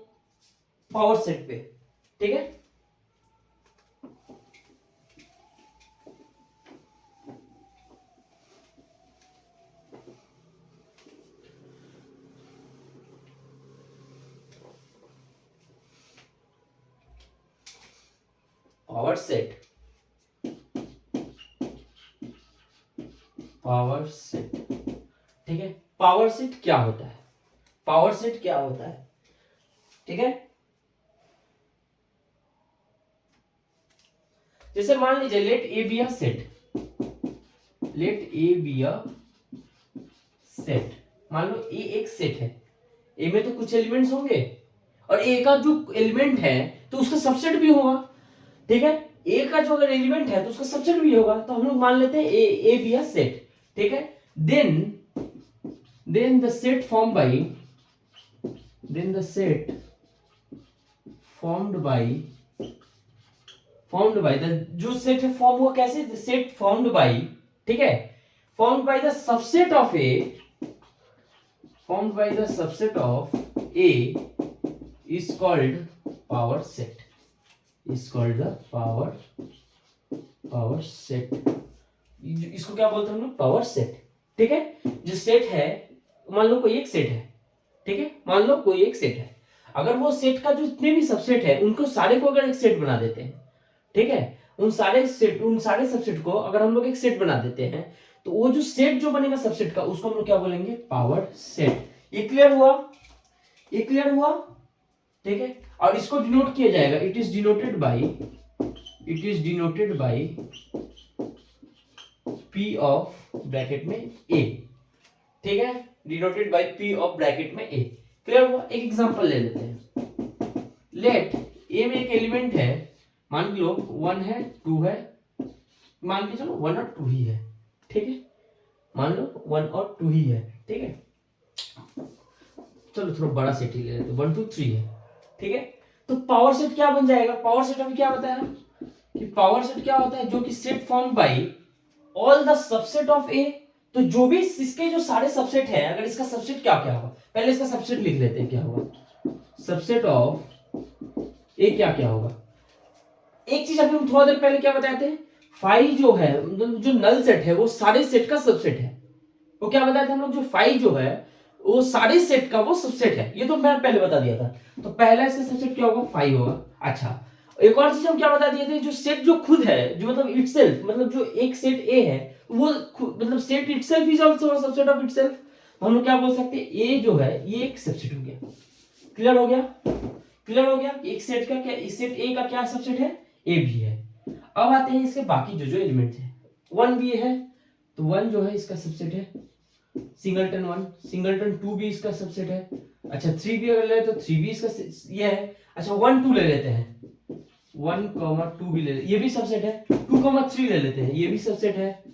पावर सेट पे। ठीक है, पावर सेट, पावर सेट। ठीक है, पावर सेट क्या होता है, पावर सेट क्या होता है? ठीक है, जैसे मान लीजिए, let A be a set, let A be a set. मान लो ए एक सेट है, ए में तो कुछ एलिमेंट्स होंगे, और ए का जो एलिमेंट है तो उसका सबसेट भी होगा। ठीक है, ए का जो अगर एलिमेंट है तो उसका सबसेट भी होगा। तो हम लोग मान लेते हैं ए बी अ सेट। ठीक है, then the set form by, then the set formed by the, जो सेट है फॉर्म हुआ कैसे, द सेट फॉर्म्ड बाई, ठीक है, formed by the subset of a, formed by the subset of A is called power set, is called the power set. इसको क्या बोलते हैं हम लोग, पावर सेट। ठीक है, जो सेट है, मान लो कोई एक सेट है, ठीक है, मान लो कोई एक सेट है, अगर वो सेट का जो जितने भी सबसेट है उनको सारे को अगर एक सेट बना देते हैं, ठीक है, उन सारे सबसेट को अगर हम लोग एक सेट बना देते हैं, तो वो जो सेट जो बनेगा सबसेट का, उसको हम लोग क्या बोलेंगे, पावर सेट। ये क्लियर हुआ? ये क्लियर हुआ? ठीक है, और इसको डिनोट किया जाएगा, it is denoted by P of bracket में A। ठीक है, denoted by P of bracket में ए। क्लियर हुआ? एक एग्जांपल ले लेते हैं। लेट ए में एक एलिमेंट है, मान लो 1 है 2 है, मान के चलो 1 और 2 ही है, ठीक है, मान लो 1 और 2 ही है, ठीक है, चलो थोड़ा बड़ा सेट ही ले लेते हैं, 1 2 3 है, ठीक है। तो पावर सेट क्या बन जाएगा? पावर सेट अभी क्या बताया कि पावर सेट क्या होता है? जो कि set form by all the subset of A. तो जो भी इसके जो सारे सबसेट हैं, अगर इसका सबसेट क्या क्या होगा, पहले इसका सबसेट लिख लेते हैं, क्या होगा सबसेट ऑफ ए, क्या क्या होगा। एक चीज अभी हम थोड़ा देर पहले क्या बताए थे, फाइव जो है, जो नल सेट है वो सारे सेट का सबसेट है। वो क्या बताया था हम लोग, जो फाइव जो है वो सारे सेट का वो सबसेट है, ये तो मैं पहले बता दिया था। तो पहला इसका सबसेट क्या होगा? फाइव होगा। अच्छा, एक और चीज हम क्या बता दिए थे, जो सेट जो खुद है, जो मतलब इटसेल्फ, मतलब जो एक सेट ए है वो मतलब set itself is also subset of itself. हम लोग क्या बोल सकते हैं, ए जो है ये एक सबसेट हो गया। क्लियर हो गया? क्लियर हो गया कि एक सेट का क्या, इस सेट ए का क्या सबसेट है? ए भी है। अब आते हैं इसके बाकी जो जो एलिमेंट है। 1 भी है तो 1 जो है इसका सबसेट है, सिंगलटन 1, सिंगलटन 2 भी इसका सबसेट है। अच्छा 3 भी अगर ले तो 3 भी इसका ये है। अच्छा 1 2 ले लेते हैं, 1 2 भी ले लेते, ये भी सबसेट है। 2 3 ले लेते हैं, ये भी सबसेट है।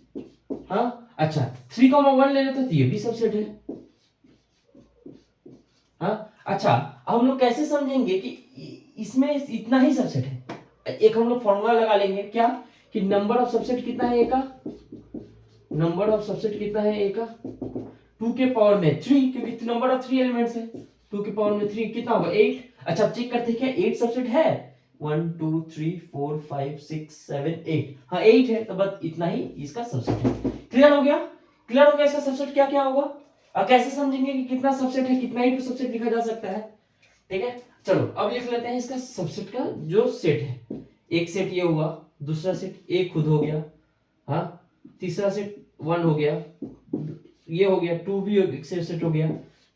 हाँ अच्छा 3 1 ले लेते हैं तो ये भी सबसेट है। हाँ अच्छा, अब हम लोग कैसे समझेंगे कि इसमें इतना ही सबसेट है? एक हम लोग फॉर्मूला लगा लेंगे, क्या कि नंबर ऑफ सबसेट कितना है ए का, नंबर ऑफ सबसेट कितना है ए का 2 के पावर में 3, क्योंकि नंबर ऑफ 3 एलिमेंट्स है, 2 के पावर में 3 कितना होगा 8। अच्छा चेक करते हैं क्या 8 सबसेट है? 1 2 3 4 5 6 7 8, हाँ 8 है, तो बस इतना ही इसका सबसेट है। क्लियर हो गया? क्लियर हो गया इसका सबसेट क्या क्या होगा। अब कैसे समझेंगे कि कितना सबसेट है, कितना ही सबसेट लिखा जा सकता है, ठीक है। चलो अब लिख लेते हैं इसका सबसेट का जो सेट है। एक सेट ये हुआ, दूसरा सेट ए खुद हो गया, हाँ तीसरा सेट 1 हो गया, ये हो गया 2 भी एक सबसेट हो गया,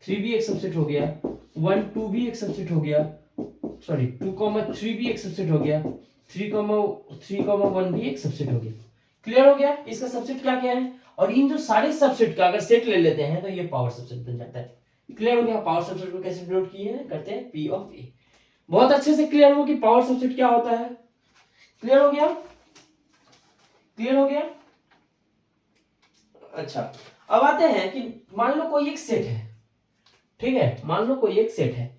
3 भी एक सबसेट हो गया, 1 2 भी एक सबसेट हो गया, सॉरी 2 3 भी एक सबसेट हो गया, 3 1 भी एक सबसेट हो गया। क्लियर हो गया इसका सबसेट क्या क्या है। और इन जो सारे सबसेट का अगर सेट ले लेते हैं तो ये पावर सबसेट बन जाता है। क्लियर हो गया? पावर सबसेट को कैसे डिनोट किए हैं, करते हैं पी ऑफ ए। बहुत अच्छे से क्लियर हो कि पावर सबसेट क्या होता है। क्लियर हो गया? क्लियर हो गया? अच्छा अब आते हैं कि मान लो कोई एक सेट है, ठीक है, मान लो कोई एक सेट है।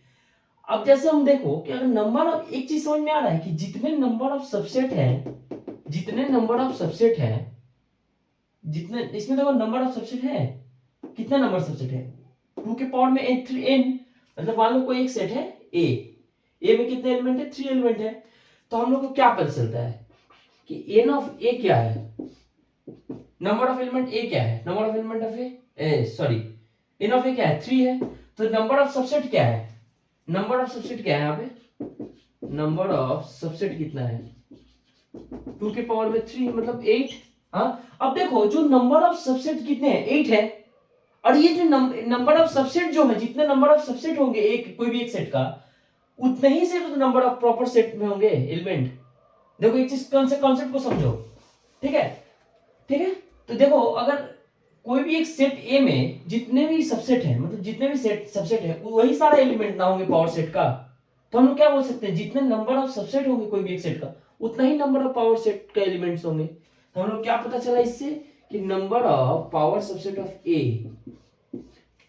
अब जैसे हम देखो कि अगर नंबर ऑफ, एक चीज समझ में आ रहा है कि जितने नंबर ऑफ सबसेट है, जितने नंबर ऑफ सबसेट है, जितने इसमें देखो नंबर ऑफ सबसेट है, कितने नंबर सबसेट है 2 के पावर में n, मतलब मान लो कोई एक सेट है ए में कितने एलिमेंट है 3 एलिमेंट है। तो हम लोग को क्या पता चलता है कि n ऑफ ए क्या है, नंबर ऑफ एलिमेंट ए क्या है, number of element of A sorry n of A क्या है 3 है। तो नंबर ऑफ सबसेट क्या है, नंबर ऑफ सबसेट क्या है यहाँ पे, नंबर ऑफ सबसेट कितना है 2 के पावर में 3 मतलब 8। हाँ अब देखो जो नंबर ऑफ सबसेट कितने हैं 8 है, और ये जो नंबर ऑफ सबसेट जो है, जितने नंबर ऑफ सबसेट होंगे एक कोई भी एक सेट का, उतने ही से तो नंबर ऑफ प्रॉपर सेट में होंगे एलिमेंट। देखो एक चीज कॉन्सेप्ट को समझो, ठीक है, ठीक है। तो देखो अगर कोई भी एक सेट ए में जितने भी सबसेट है, मतलब जितने भी सेट सबसेट है वही सारा एलिमेंट ना होंगे पावर सेट का, तो हम लोग क्या बोल सकते हैं, जितने नंबर ऑफ सबसेट होंगे कोई भी एक सेट का उतना ही नंबर ऑफ पावर सेट का एलिमेंट्स होंगे। तो हम लोग क्या पता चला इससे कि number of power subset of A,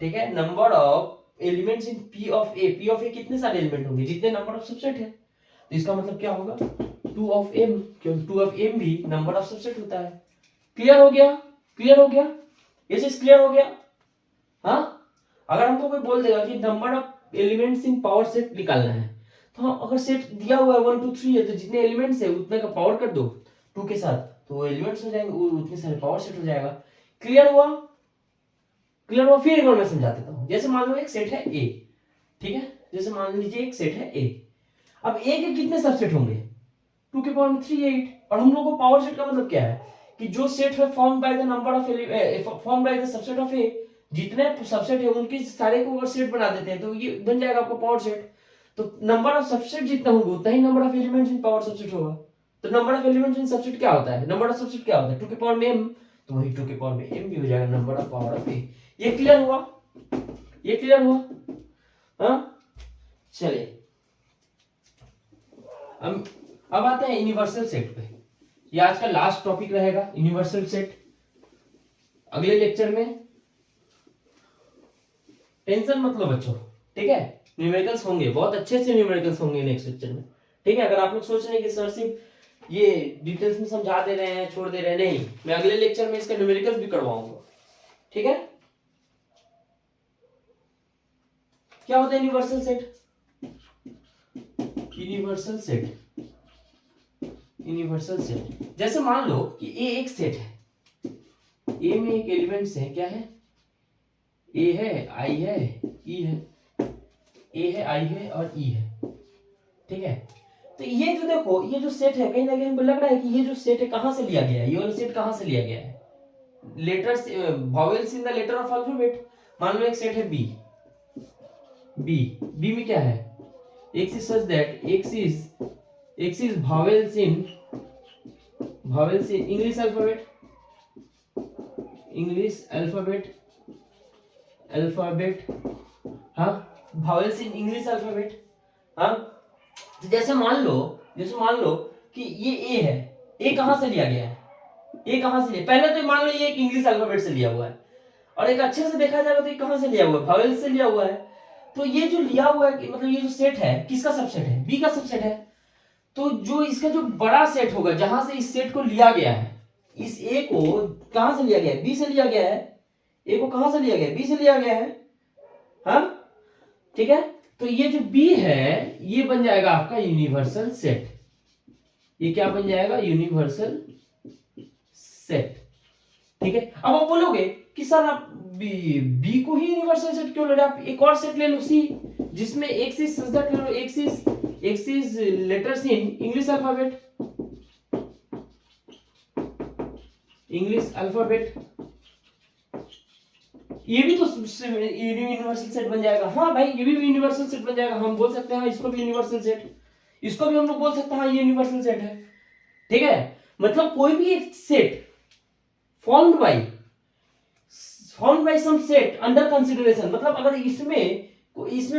ठीक है, number of elements in P of A, P of A कितने सारे एलिमेंट होंगे जितने नंबर ऑफ सबसेट है। तो इसका मतलब क्या होगा 2 ऑफ m, क्योंकि 2 ऑफ m भी नंबर ऑफ सबसेट होता है। क्लियर हो गया? क्लियर हो गया? ये चीज क्लियर हो गया? हाँ अगर हमको कोई बोल देगा कि number of elements in power set निकालना है, तो हाँ, अगर सेट दिया हुआ है 1 2 3 है तो जितने एलिमेंट्स है उतने का पावर कर दो 2 के साथ, तो वो एलिमेंट्स हो जाएंगे, उतने सारे पावर सेट हो जाएगा। क्लियर हुआ? क्लियर हुआ? फिर एक बार मैं समझा देता हूँ। जैसे मान लो एक सेट है ए, ठीक है, जैसे मान लीजिए एक सेट है ए। अब ए के कितने सबसेट होंगे 2 के पावर में 3 8, और हम लोग को पावर सेट का मतलब क्या है कि जो सेट है form by the number of form by the subset of A, जितने सबसेट है उनके सारे को अगर सेट बना देते हैं तो ये बन जाएगा आपका पावर सेट। तो नंबर ऑफ सबसेट जितना होगा उतना ही number of elements in power subset होगा। तो number of elements in subset क्या होता है, नंबर ऑफ सबसेट क्या होता है 2 के पावर में m, तो वही 2 के पावर में m भी हो जाएगा number of power of A. ये क्लियर हुआ? ये क्लियर हुआ? हाँ, चलिए अब आते हैं यूनिवर्सल सेट पे। ये आज का लास्ट टॉपिक रहेगा, यूनिवर्सल सेट। अगले लेक्चर में टेंशन मत लो बच्चों, ठीक है? न्यूमेरिकल्स होंगे, बहुत अच्छे से न्यूमेरिकल्स होंगे नेक्स्ट लेक्चर में, ठीक है? अगर आप लोग सोच रहे हैं कि सर सिर्फ ये डिटेल्स में समझा दे रहे हैं, छोड़ दे रहे हैं, नहीं, मैं अगले लेक्चर में इसका न्यूमेरिकल्स भी करवाऊंगा, ठीक है? क्या होता है universal set? Universal set, universal set जैसे मान लो कि ए एक सेट है, ए में एक एलिमेंट्स है, क्या है? ए है, आई है, ई है, ए है, आई है और ई है, ठीक है? तो ये जो देखो, ये जो सेट है, कहीं ना कहीं हमको लग रहा है कि ये जो सेट है कहां से लिया गया है, ये वाला सेट कहां से लिया गया है? Letters, vowels in the letter of alphabet. मान लो एक सेट है बी, बी में क्या है? x is such that x is vowels in English alphabet, हाँ, vowels in English alphabet, हाँ। तो जैसे मान लो कि ये a है, a कहां से लिया गया है? a कहां से लिया? पहले तो मान लो ये एक इंग्लिश अल्फाबेट से लिया हुआ है, और एक अच्छे से देखा जाएगा तो ये कहां से लिया हुआ है? vowels से लिया हुआ है। तो ये जो लिया हुआ है, मतलब ये जो सेट है किसका सबसेट है? बी का सबसेट है। तो जो इसका जो बड़ा सेट होगा, जहां से इस सेट को लिया गया है, इस ए को कहां से लिया गया है? बी से लिया गया है। ए को कहां से लिया गया है? बी से लिया गया है, हाँ, ठीक है? तो ये जो बी है ये बन जाएगा आपका यूनिवर्सल सेट। ये क्या बन जाएगा? यूनिवर्सल सेट, ठीक है? अब आप बोलोगे कि सर आप बी को ही यूनिवर्सल सेट क्यों ले रहे? आप एक और सेट ले लो सी, जिसमें एक्स इज सच दैट ले लो, x is letters in English alphabet, ये भी तो यूनिवर्सल सेट बन जाएगा। हाँ भाई, ये भी यूनिवर्सल सेट बन जाएगा। हम बोल सकते हैं इसको भी यूनिवर्सल सेट, इसको भी हम लोग बोल सकते हैं हाँ ये यूनिवर्सल सेट है, ठीक है? मतलब कोई भी एक set formed by some set under consideration, मतलब अगर इसमें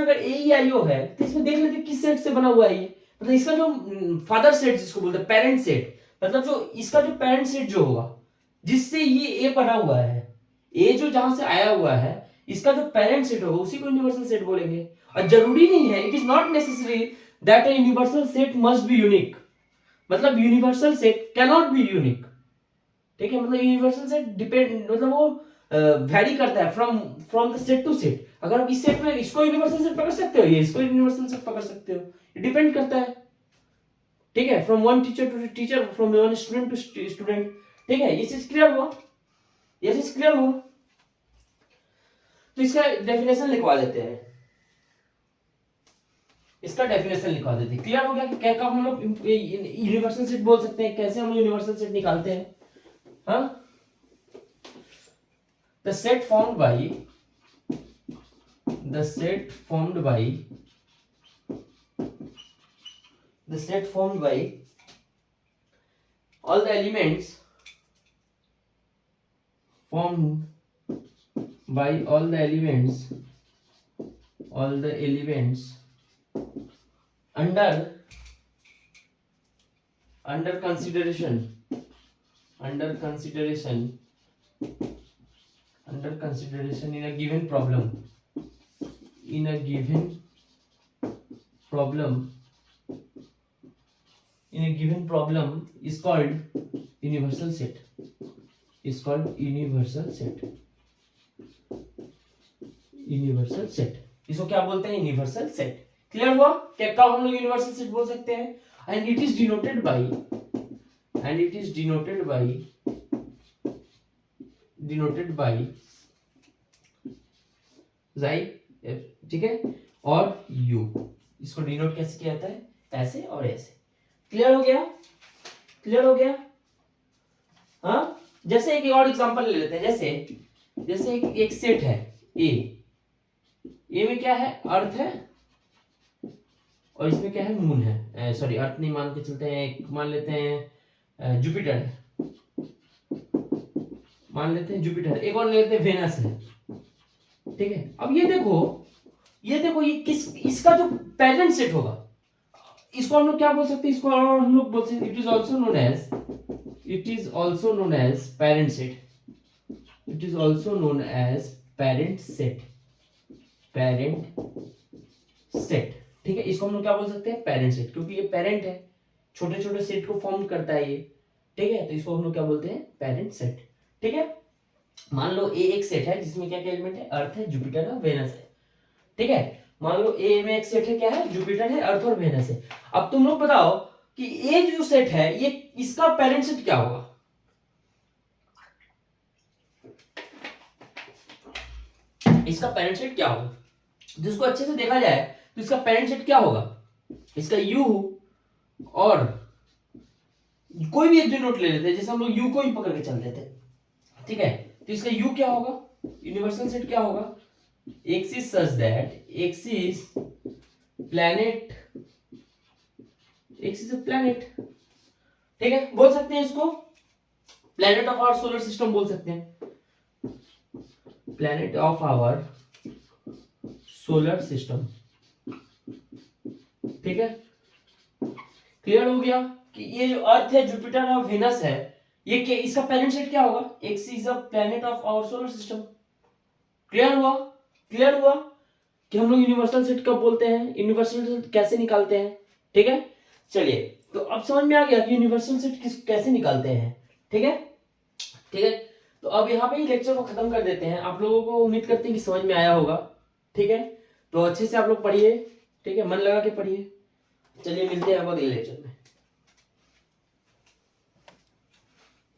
अगर ए ई आई ओ है तो इसमें देख लेते किस सेट से बना हुआ है ये। मतलब इसका जो फादर सेट जिसको बोलते हैं, पेरेंट सेट, मतलब जो इसका जो पेरेंट सेट जो होगा जिससे ये ए बना हुआ है, ए जो जहां से आया हुआ है, इसका जो पेरेंट सेट होगा उसी को यूनिवर्सल सेट बोलेंगे। और जरूरी नहीं है, it is not necessary that a universal set must be unique, मतलब universal set can not be unique, ठीक है? मतलब यूनिवर्सल सेट डिपेंड, मतलब वो वैरी करता है from the set to set. अगर आप इस सेट में इसको यूनिवर्सल सेट पकड़ सकते हो, ये इसको यूनिवर्सल सेट पकड़ सकते हो, ये डिपेंड करता है, ठीक है? From one teacher to teacher, from one student to student, ठीक है? ये चीज क्लियर हुआ? ये चीज क्लियर हुआ? तो इसका डेफिनेशन लिखवा देते हैं, इसका डेफिनेशन लिखवा देते हैं। क्लियर हो गया कि क्या कब हम लोग यूनिवर्सल सेट बोल सकते हैं, कैसे हम यूनिवर्सल सेट निकालते हैं, हाँ? The set formed by all the elements under consideration in a given problem is called universal set, इसको क्या बोलते हैं? Universal set. क्लियर हुआ? क्या कब हम लोग यूनिवर्सल सेट बोल सकते हैं? And it is denoted bye xi, ठीक है? और u, इसको डिनोट कैसे किया जाता है? ऐसे और ऐसे। क्लियर हो गया? हाँ, जैसे एक और एग्जांपल ले लेते हैं। जैसे एक सेट है ए में क्या है? अर्थ है, और इसमें क्या है? मून है। सॉरी, अर्थ नहीं मान के चलते हैं, मान लेते हैं जुपिटर है, एक और ले लेते हैं वेनस है, ठीक है, अब ये देखो ये किस इसका जो पेरेंट सेट होगा, इसको हम लोग क्या बोल सकते हैं, इसको हम लोग बोल सकते हैं it is also known as parent set, it is also known as parent set, ठीक है। इसको हम लोग क्या बोल सकते हैं, पेरेंट सेट, क्योंकि ये पेरेंट है, छोटे छोटे सेट को फॉर्म करता है ये, ठीक है। तो इसको हम लोग क्या बोलते हैं, पेरेंट सेट, ठीक है। मान लो ए एक सेट है जिसमें क्या क्या एलिमेंट है, अर्थ है, जुपिटर है, वेनस है, ठीक है। मान लो ए में एक सेट है, क्या है, जुपिटर है, अर्थ और वेनस है। अब तुम लोग बताओ कि ये जो सेट है ये इसका पेरेंट सेट क्या होगा, इसका पेरेंट सेट क्या होगा, जिसको अच्छे से देखा जाए तो इसका पेरेंट सेट क्या होगा, इसका यू और कोई भी एक डिनोट ले लेते हैं, जैसे हम लोग यू को ही पकड़ के चलते थे, ठीक है। तो इसका यू क्या होगा, यूनिवर्सल सेट क्या होगा, axis such that axis planet, axis planet, ठीक है। बोल सकते हैं इसको planet of our solar system बोल सकते हैं, planet of our solar system, ठीक है। क्लियर हो गया कि ये जो अर्थ है, जुपिटर और वेनस है, ये क्या, इसका पेरेंट सेट क्या होगा, axis a planet of our solar system. Clear हुआ कि हम लोग यूनिवर्सल सेट कब बोलते हैं, यूनिवर्सल सेट कैसे निकालते हैं, ठीक है। चलिए, तो अब समझ में आ गया कि यूनिवर्सल सेट कैसे निकालते हैं, ठीक है। तो अब यहाँ पे ही लेक्चर को खत्म कर देते हैं। आप लोगों को उम्मीद करते हैं कि समझ में आया होगा, ठीक है। तो अच्छे से आप लोग पढ़िए, ठीक है, मन लगा के पढ़िए। चलिए मिलते हैं अब अगले लेक्चर में।